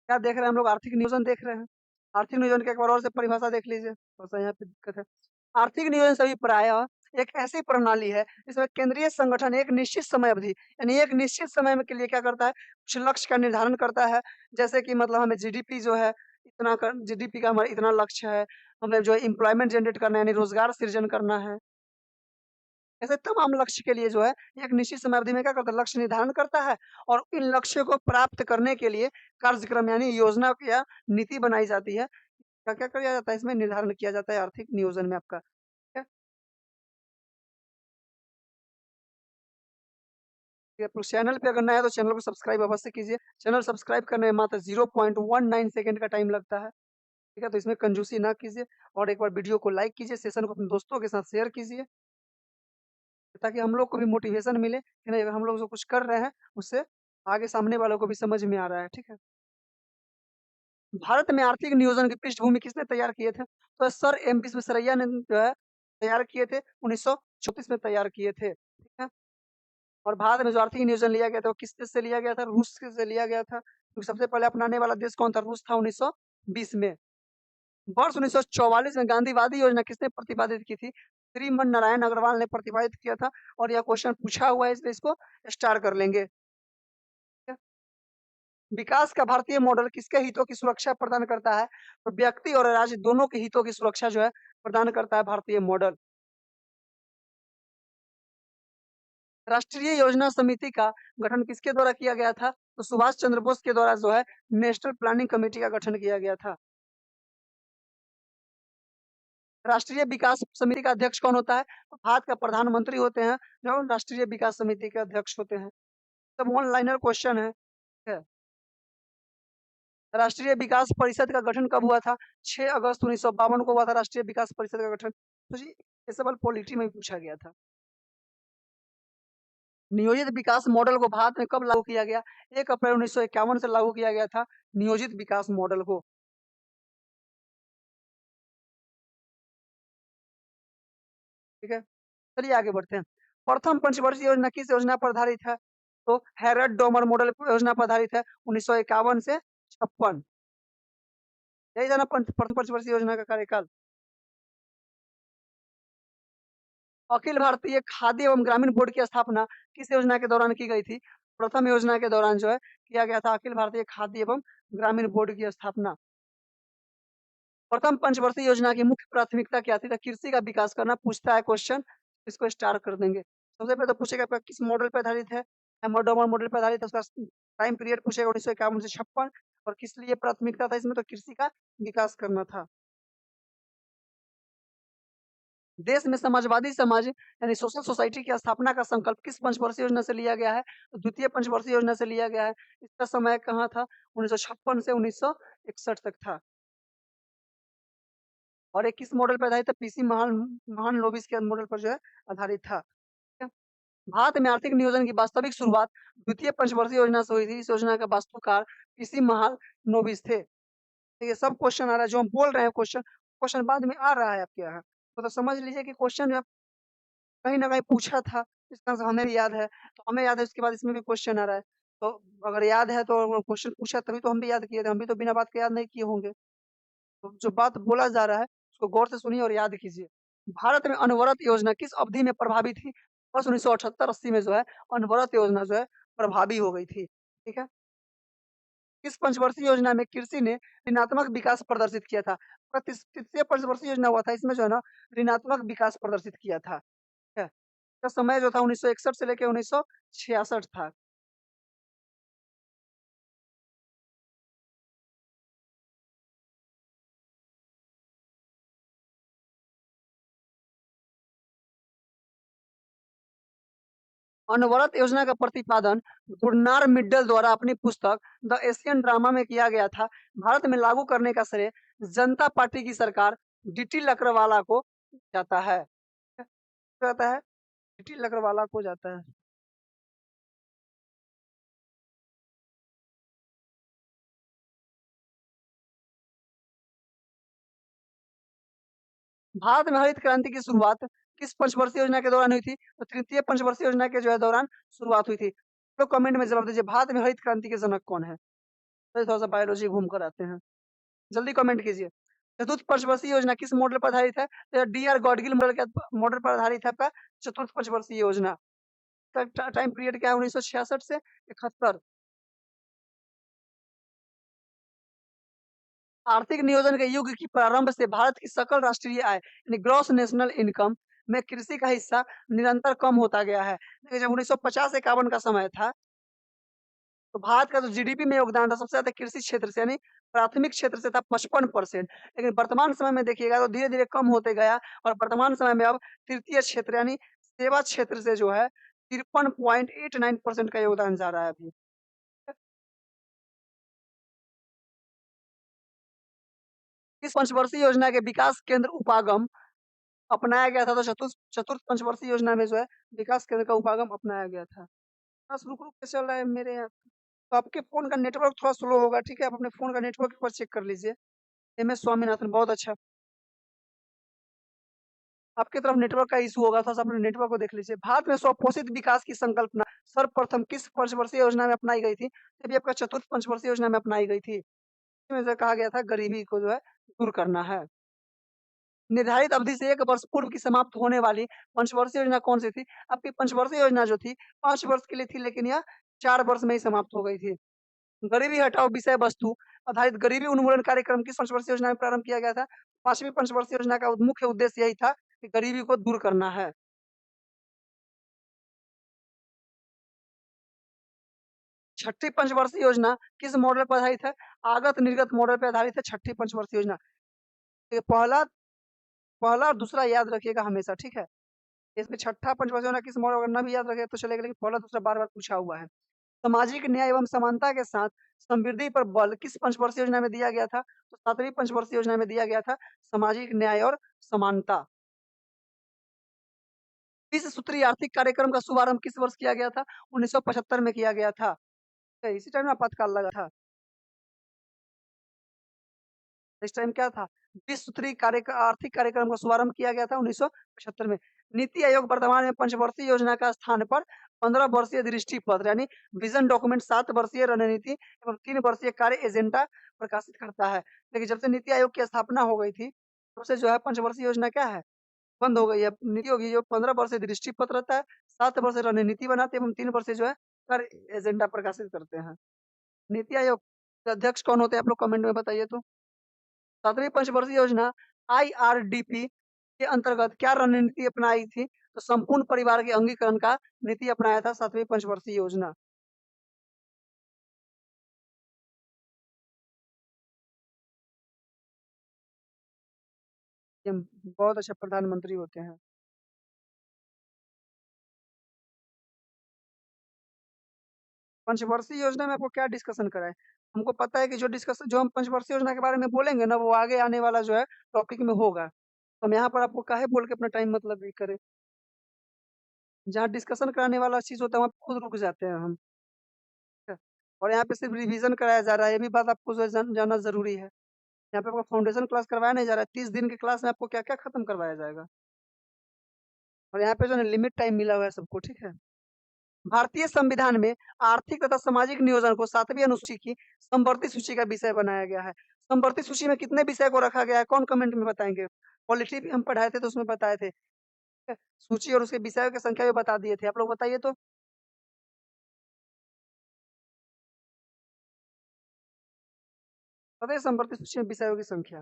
क्या देख रहे हैं हम लोग? आर्थिक नियोजन देख रहे हैं। आर्थिक नियोजन की एक बार और से परिभाषा देख लीजिए, थोड़ा-सा यहाँ पे दिक्कत है। आर्थिक नियोजन सभी प्रायः एक ऐसी प्रणाली है जिसमें केंद्रीय संगठन एक निश्चित समय अवधि यानी एक निश्चित समय में के लिए क्या करता है, कुछ लक्ष्य का निर्धारण करता है। जैसे कि मतलब हमें जीडीपी जो है इतना कर जीडीपी का हमारा इतना लक्ष्य है, हमें जो है एम्प्लॉयमेंट जनरेट करना है यानी रोज़गार सृजन करना है। ऐसे तमाम लक्ष्य के लिए जो है एक निश्चित समय अवधि में क्या करता है, लक्ष्य निर्धारण करता है और इन लक्ष्यों को प्राप्त करने के लिए कार्यक्रम यानी योजना या नीति बनाई जाती है। क्या-क्या किया जाता है इसमें निर्धारण किया जाता है आर्थिक नियोजन में आपका। ठीक है? ये आप चैनल पे अगर नया है तो चैनल को सब्सक्राइब अवश्य कीजिए। चैनल सब्सक्राइब करने में मात्र 0.19 सेकंड का टाइम लगता है। ठीक है? तो इसमें कंजूसी ना कीजिए और एक बार वीडियो को लाइक कीजिए, सेशन को अपने दोस्तों के साथ शेयर कीजिए, ताकि हम लोग को भी मोटिवेशन मिले कि नहीं अगर हम लोग जो कुछ कर रहे हैं, उससे आगे सामने वालों को भी समझ में आ रहा है। ठीक है? भारत में आर्थिक नियोजन की पृष्ठभूमि किसने तैयार किए थे? तो सर एम विश्वेश्वरैया ने जो है तैयार किए थे, 1934 में तैयार किए थे। ठीक है? और भारत में जो आर्थिक नियोजन लिया गया था, वो किस देश से लिया गया था? रूस से लिया गया था। तो सबसे पहले अपनाने वाला देश कौन था? रूस था 1920 में। वर्ष 1944 में गांधीवादी योजना किसने प्रतिपादित की थी? श्रीमन नारायण अग्रवाल ने प्रतिपादित किया था और यह क्वेश्चन पूछा हुआ है इसलिए इसको स्टार कर लेंगे। ठीक है? विकास का भारतीय मॉडल किसके हितों की सुरक्षा प्रदान करता है? तो व्यक्ति और राज्य दोनों के हितों की सुरक्षा जो है प्रदान करता है भारतीय मॉडल। राष्ट्रीय योजना समिति का गठन किसके द्वारा किया गया था? तो सुभाष चंद्र बोस के द्वारा जो है नेशनल प्लानिंग कमेटी का गठन किया गया था। राष्ट्रीय विकास समिति का अध्यक्ष कौन होता है? तो भारत का प्रधानमंत्री होते हैं, जो राष्ट्रीय विकास समिति के अध्यक्ष होते हैं। सब वन लाइनर क्वेश्चन है। ठीक है? राष्ट्रीय विकास परिषद का गठन कब हुआ था? 6 अगस्त 1952 को हुआ था राष्ट्रीय विकास परिषद का गठन। तो जी ये सवाल पॉलिटी में भी पूछा गया था। नियोजित विकास मॉडल को भारत में कब लागू किया गया? 1 अप्रैल 1951 से लागू किया गया था नियोजित विकास मॉडल को। ठीक है? चलिए आगे बढ़ते हैं। प्रथम पंचवर्षीय योजना किस योजना पर आधारित है? तो हैरड डोमर मॉडल योजना पर आधारित है 1951 से 56। यही था ना प्रथम पंचवर्षीय योजना का कार्यकाल। अखिल भारतीय खाद्य एवं ग्रामीण बोर्ड की स्थापना किस योजना के दौरान की गई थी? प्रथम योजना के दौरान जो है किया गया था अखिल भारतीय खाद्य एवं ग्रामीण बोर्ड की स्थापना। प्रथम पंचवर्षीय योजना की मुख्य प्राथमिकता क्या थी? तो कृषि का विकास करना पूछता है क्वेश्चन, इसको स्टार कर देंगे। सबसे पहले तो पूछेगा आपका किस मॉडल पे आधारित है? हैमर-डोमर मॉडल पे आधारित है, उसका टाइम पीरियड पूछेगा 1951 से 56 और किस लिए प्राथमिकता था इसमें? तो कृषि का विकास करना था। देश में समाजवादी समाज यानी सोशल सोसाइटी की स्थापना का संकल्प किस पंचवर्षीय योजना से लिया गया है? तो द्वितीय पंचवर्षीय योजना से लिया गया है। इसका समय कहाँ था? 1956 से 1961 तक था। और ये किस मॉडल पे आधारित है? पीसी महान महान लोबिस के मॉडल पर जो है आधारित था। ठीक है? भारत में आर्थिक नियोजन की वास्तविक शुरुआत द्वितीय पंचवर्षीय योजना से हुई थी। इस योजना का वास्तुकार पीसी महालनोबिस थे। तो ये सब क्वेश्चन आ रहा है जो हम बोल रहे हैं क्वेश्चन, क्वेश्चन बाद में आ रहा है आपके यहाँ। तो समझ लीजिए कि क्वेश्चन जो है कहीं न कहीं पूछा था, इसका आंसर हमें भी याद है, तो हमें याद है उसके बाद इसमें भी क्वेश्चन आ रहा है। तो अगर याद है तो वो क्वेश्चन पूछा तभी तो हम भी याद किए थे, हम भी तो बिना बात के याद नहीं किए होंगे। तो जो बात बोला जा रहा है, उसको गौर से सुनिए और याद कीजिए। भारत में अनवरत योजना किस अवधि में प्रभावी थी? वर्ष 1978-80 में जो है अनवरत योजना जो है प्रभावी हो गई थी। ठीक है? किस पंचवर्षीय योजना में कृषि ने ऋणात्मक विकास प्रदर्शित किया था? तृतीय पंचवर्षीय योजना हुआ था, इसमें जो है ना ऋणात्मक विकास प्रदर्शित किया था। ठीक है? का समय जो था 1961 से लेके 1966 था। अनवरत योजना का प्रतिपादन गुरनार मित्तल द्वारा अपनी पुस्तक द एशियन ड्रामा में किया गया था। भारत में लागू करने का श्रेय जनता पार्टी की सरकार डीटी लकड़वाला को जाता है। जाता है, डीटी लकड़वाला को जाता है। भारत में हरित क्रांति की शुरुआत किस पंचवर्षीय योजना के दौरान हुई थी? तो तृतीय पंचवर्षीय योजना के जो है दौरान शुरुआत हुई थी। तो कमेंट में जवाब दीजिए भारत में हरित क्रांति के जनक कौन है? तो थोड़ा-सा बायोलॉजी घूम कर आते हैं। जल्दी कमेंट कीजिए। चतुर्थ पंचवर्षीय योजना किस मॉडल पर आधारित है? तो डी.आर. गॉडगिल मॉडल पर आधारित है आपका चतुर्थ पंचवर्षीय योजना। इसका टाइम पीरियड क्या है 1966 से 71। आर्थिक नियोजन के युग की प्रारंभ से भारत की सकल राष्ट्रीय आय यानी ग्रॉस नेशनल इनकम में कृषि का हिस्सा निरंतर कम होता गया है। देखिए जब 1950-51 का समय था, तो भारत का जो जीडीपी में योगदान था सबसे ज़्यादा कृषि क्षेत्र से यानी प्राथमिक क्षेत्र से था 55%। लेकिन वर्तमान समय में देखिएगा तो धीरे-धीरे कम होते गया और वर्तमान समय में अब तृतीय क्षेत्र यानी सेवा क्षेत्र से जो है 53.89% का योगदान जा रहा है अभी। इस पंचवर्षीय योजना के विकास केंद्र उपागम अपनाया गया था, तो चतुर्थ पंचवर्षीय योजना में जो है विकास केंद्र का उपागम अपनाया गया था। बस रुक-रुक के चल रहा है मेरे यहाँ। तो आपके फ़ोन का नेटवर्क थोड़ा स्लो होगा, ठीक है? आप अपने फ़ोन का नेटवर्क एक बार चेक कर लीजिए। एमएस स्वामीनाथन बहुत अच्छा। आपकी तरफ नेटवर्क का इश्यू होगा, थोड़ा-सा अपने नेटवर्क को देख लीजिए। भारत में स्वपोषित विकास की संकल्पना सर्वप्रथम किस पंचवर्षीय योजना में अपनाई गई थी? ये भी आपका चतुर्थ पंचवर्षीय योजना में अपनाई गई थी। इसमें जो कहा गया था गरीबी को जो है दूर करना है। निर्धारित अवधि से 1 वर्ष पूर्व की समाप्त होने वाली पंचवर्षीय योजना कौन-सी थी? आपकी पंचवर्षीय योजना जो थी 5 वर्ष के लिए थी, लेकिन यह 4 वर्ष में ही समाप्त हो गई थी। गरीबी हटाओ विषय वस्तु आधारित गरीबी उन्मूलन कार्यक्रम किस पंचवर्षीय योजना में प्रारंभ किया गया था? 5वीं पंचवर्षीय योजना का मुख्य उद्देश्य यही था कि गरीबी को दूर करना है। छठी पंचवर्षीय योजना किस मॉडल पर आधारित है? आगत निर्गत मॉडल पर आधारित है छठी पंचवर्षीय योजना। ये पहला पहला और दूसरा याद रखिएगा हमेशा, ठीक है? इसमें छठा पंचवर्षीय योजना किस मॉडल अगर ना भी याद रखे तो चलेगा, लेकिन पहला दूसरा बार-बार पूछा हुआ है। सामाजिक न्याय एवं समानता के साथ समृद्धि पर बल किस पंचवर्षीय योजना में दिया गया था? तो 7वीं पंचवर्षीय योजना में दिया गया था सामाजिक न्याय और समानता। विश्व सूत्रीय आर्थिक कार्यक्रम का शुभारंभ किस वर्ष किया गया था? 1975 में किया गया था। इसी टाइम आपातकाल लगा था। इस टाइम क्या था? विश्व सूत्रीय आर्थिक कार्यक्रम का शुभारंभ किया गया था 1975 में। नीति आयोग वर्तमान में पंचवर्षीय योजना का स्थान पर 15 वर्षीय दृष्टि पत्र यानी विज़न डॉक्यूमेंट 7 वर्षीय रणनीति एवं 3 वर्षीय कार्य एजेंडा प्रकाशित करता है। लेकिन जब से नीति आयोग की स्थापना हो गई थी, तब से जो है पंचवर्षीय योजना क्या है? बंद हो गई है। नीति होगी जो 15 वर्षीय दृष्टि पत्र रहता है, 7 वर्षीय रणनीति बनाते हैं एवं 3 वर्षीय जो है कार्य एजेंडा प्रकाशित करते हैं। नीति आयोग के अध्यक्ष कौन होते हैं? आप लोग कमेंट में बताइए तो। 7वीं पंचवर्षीय योजना आईआरडीपी के अंतर्गत क्या रणनीति अपनाई थी? तो संपूर्ण परिवार के अंगीकरण का नीति अपनाया था 7वीं पंचवर्षीय योजना। ये बहुत अच्छा प्रधानमंत्री होते हैं। पंचवर्षीय योजना में आपको क्या डिस्कशन कराएँ? हमको पता है कि जो हम पंचवर्षीय योजना के बारे में बोलेंगे ना, वो आगे आने वाला जो है टॉपिक में होगा। तो हम यहाँ पर आपको काहे बोल के अपना टाइम मतलब ये करें। जहाँ डिस्कशन कराने वाला चीज़ होता है, वहाँ खुद रुक जाते हैं हम। ठीक है? और यहाँ पे सिर्फ रिवीजन कराया जा रहा है, ये भी बात आपको जो है जानना ज़रूरी है। यहाँ पे आपका फाउंडेशन क्लास करवाया नहीं जा रहा है, 30 दिन की क्लास में आपको क्या-क्या खत्म करवाया जाएगा। और यहाँ पे जो है ना लिमिट टाइम मिला हुआ है सबको, ठीक है? भारतीय संविधान में आर्थिक तथा सामाजिक नियोजन को 7वीं अनुसूची की समवर्ती सूची का विषय बनाया गया है। समवर्ती सूची में कितने विषय को रखा गया है? कौन कमेंट में बताएँगे? पॉलिटी भी हम पढ़ाए थे तो उसमें बताए थे। ठीक है? सूची और उसके विषयों की संख्या भी बता दिए थे। आप लोग बताइए तो? पता है समवर्ती सूची में विषयों की संख्या?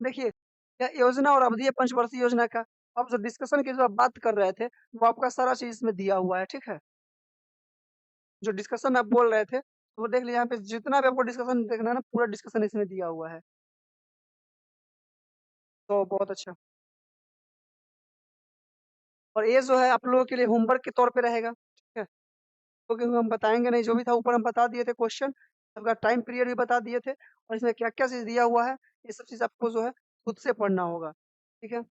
देखिए, यह योजना और अवधि है पंचवर्षीय योजना का। अब जो डिस्कशन की जो आप बात कर रहे थे, वो आपका सारा चीज़ इसमें दिया हुआ है, ठीक है? जो डिस्कशन आप बोल रहे थे, वो देख लीजिए यहाँ पे जितना भी आपको डिस्कशन देखना है ना, पूरा डिस्कशन इसमें दिया हुआ है। तो बहुत अच्छा। और ये जो है आप लोगों के लिए होमवर्क के तौर पे रहेगा, ठीक है? क्योंकि हम बताएँगे नहीं, जो भी था ऊपर हम बता दिए थे क्वेश्चन, सबका टाइम पीरियड भी बता दिए थे और इसमें क्या-क्या चीज़ दिया हुआ है, ये सब चीज़ आपको जो है खुद से पढ़ना होगा, ठीक है?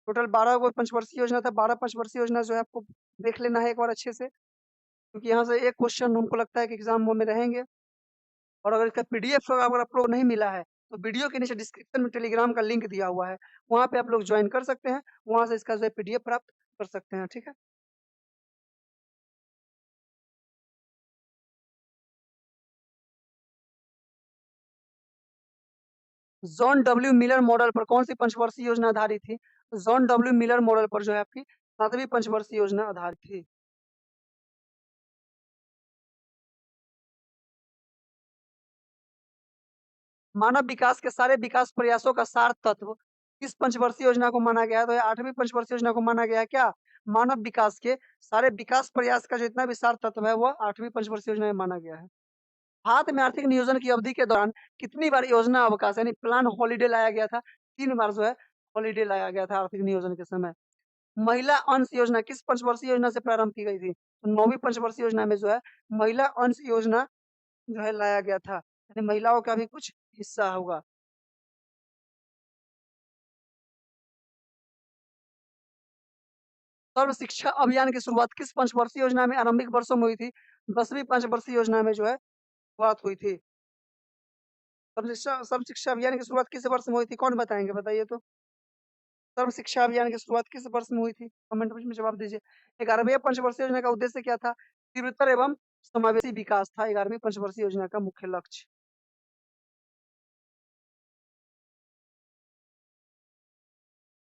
टोटल 12 गो पंचवर्षीय योजना था, 12 पंचवर्षीय योजना जो है आपको देख लेना है एक बार अच्छे से, क्योंकि यहाँ से एक क्वेश्चन हमको लगता है कि एग्ज़ाम में रहेंगे। और अगर इसका पीडीएफ अगर आप लोग नहीं मिला है, तो वीडियो के नीचे डिस्क्रिप्शन में टेलीग्राम का लिंक दिया हुआ है, वहाँ पे आप लोग जॉइन कर सकते हैं, वहाँ से इसका जो है पीडीएफ प्राप्त कर सकते हैं, ठीक है? जॉन डब्ल्यू मिलर मॉडल पर कौन सी पंचवर्षीय योजना आधारित थी? जॉन डब्ल्यू मिलर मॉडल पर जो है आपकी 7वीं पंचवर्षीय योजना आधारित थी। मानव विकास के सारे विकास प्रयासों का सार तत्व किस पंचवर्षीय योजना को माना गया है? तो ये 8वीं पंचवर्षीय योजना को माना गया है क्या? मानव विकास के सारे विकास प्रयास का जितना भी सार तत्व है, वह 8वीं पंचवर्षीय योजना में माना गया है। भारत में आर्थिक नियोजन की अवधि के दौरान कितनी बार योजना अवकाश यानी प्लान हॉलिडे लाया गया था? 3 बार जो है हॉलिडे लाया गया था आर्थिक नियोजन के समय। महिला अंश योजना किस पंचवर्षीय योजना से प्रारंभ की गई थी? तो 9वीं पंचवर्षीय योजना में जो है महिला अंश योजना जो है लाया गया था। यानी महिलाओं का भी कुछ हिस्सा होगा। सर्व शिक्षा अभियान की शुरुआत किस पंचवर्षीय योजना में आरंभिक वर्षों में हुई थी? 10वीं पंचवर्षीय योजना में जो है शुरुआत हुई थी। सर्व शिक्षा अभियान की शुरुआत किस वर्ष में हुई थी? कौन बताएँगे बताइए तो? सर्व शिक्षा अभियान की शुरुआत किस वर्ष में हुई थी? कमेंट बॉक्स में जवाब दीजिए। 11वीं पंचवर्षीय योजना का उद्देश्य क्या था? तीव्रतर एवं समावेशी विकास था 11वीं पंचवर्षीय योजना का मुख्य लक्ष्य।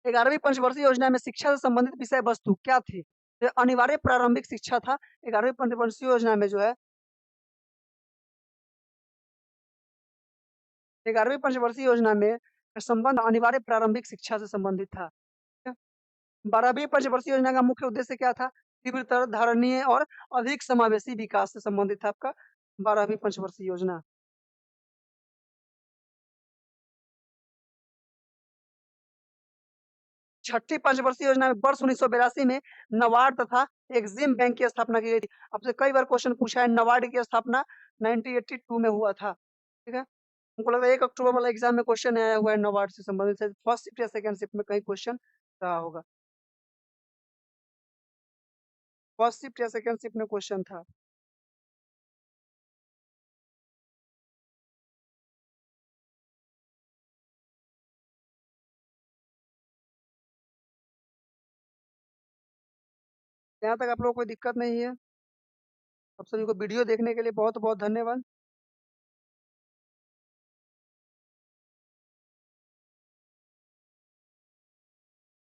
11वीं पंचवर्षीय योजना में शिक्षा से संबंधित विषय वस्तु क्या थी? ये अनिवार्य प्रारंभिक शिक्षा था। 11वीं पंचवर्षीय योजना में जो है 11वीं पंचवर्षीय योजना में संबंध अनिवार्य प्रारंभिक शिक्षा से संबंधित था। ठीक है? 12वीं पंचवर्षीय योजना का मुख्य उद्देश्य क्या था? तीव्रतर, धारणीय और अधिक समावेशी विकास से संबंधित था आपका 12वीं पंचवर्षीय योजना। 6ठी पंचवर्षीय योजना में वर्ष 1982 में नबार्ड तथा एक्सिम बैंक की स्थापना की गई थी। आपसे कई बार क्वेश्चन पूछा है, नबार्ड की स्थापना 1982 में हुआ था। ठीक है? हमको लग रहा है 1 अक्टूबर वाला एग्जाम में क्वेश्चन आया हुआ है नबार्ड से संबंधित, शायद फर्स्ट शिफ्ट या सेकंड शिफ्ट में कहीं क्वेश्चन रहा होगा। फर्स्ट शिफ्ट या सेकंड शिफ्ट में क्वेश्चन था। यहाँ तक आप लोगों को कोई दिक्कत नहीं है? आप सभी को वीडियो देखने के लिए बहुत-बहुत धन्यवाद।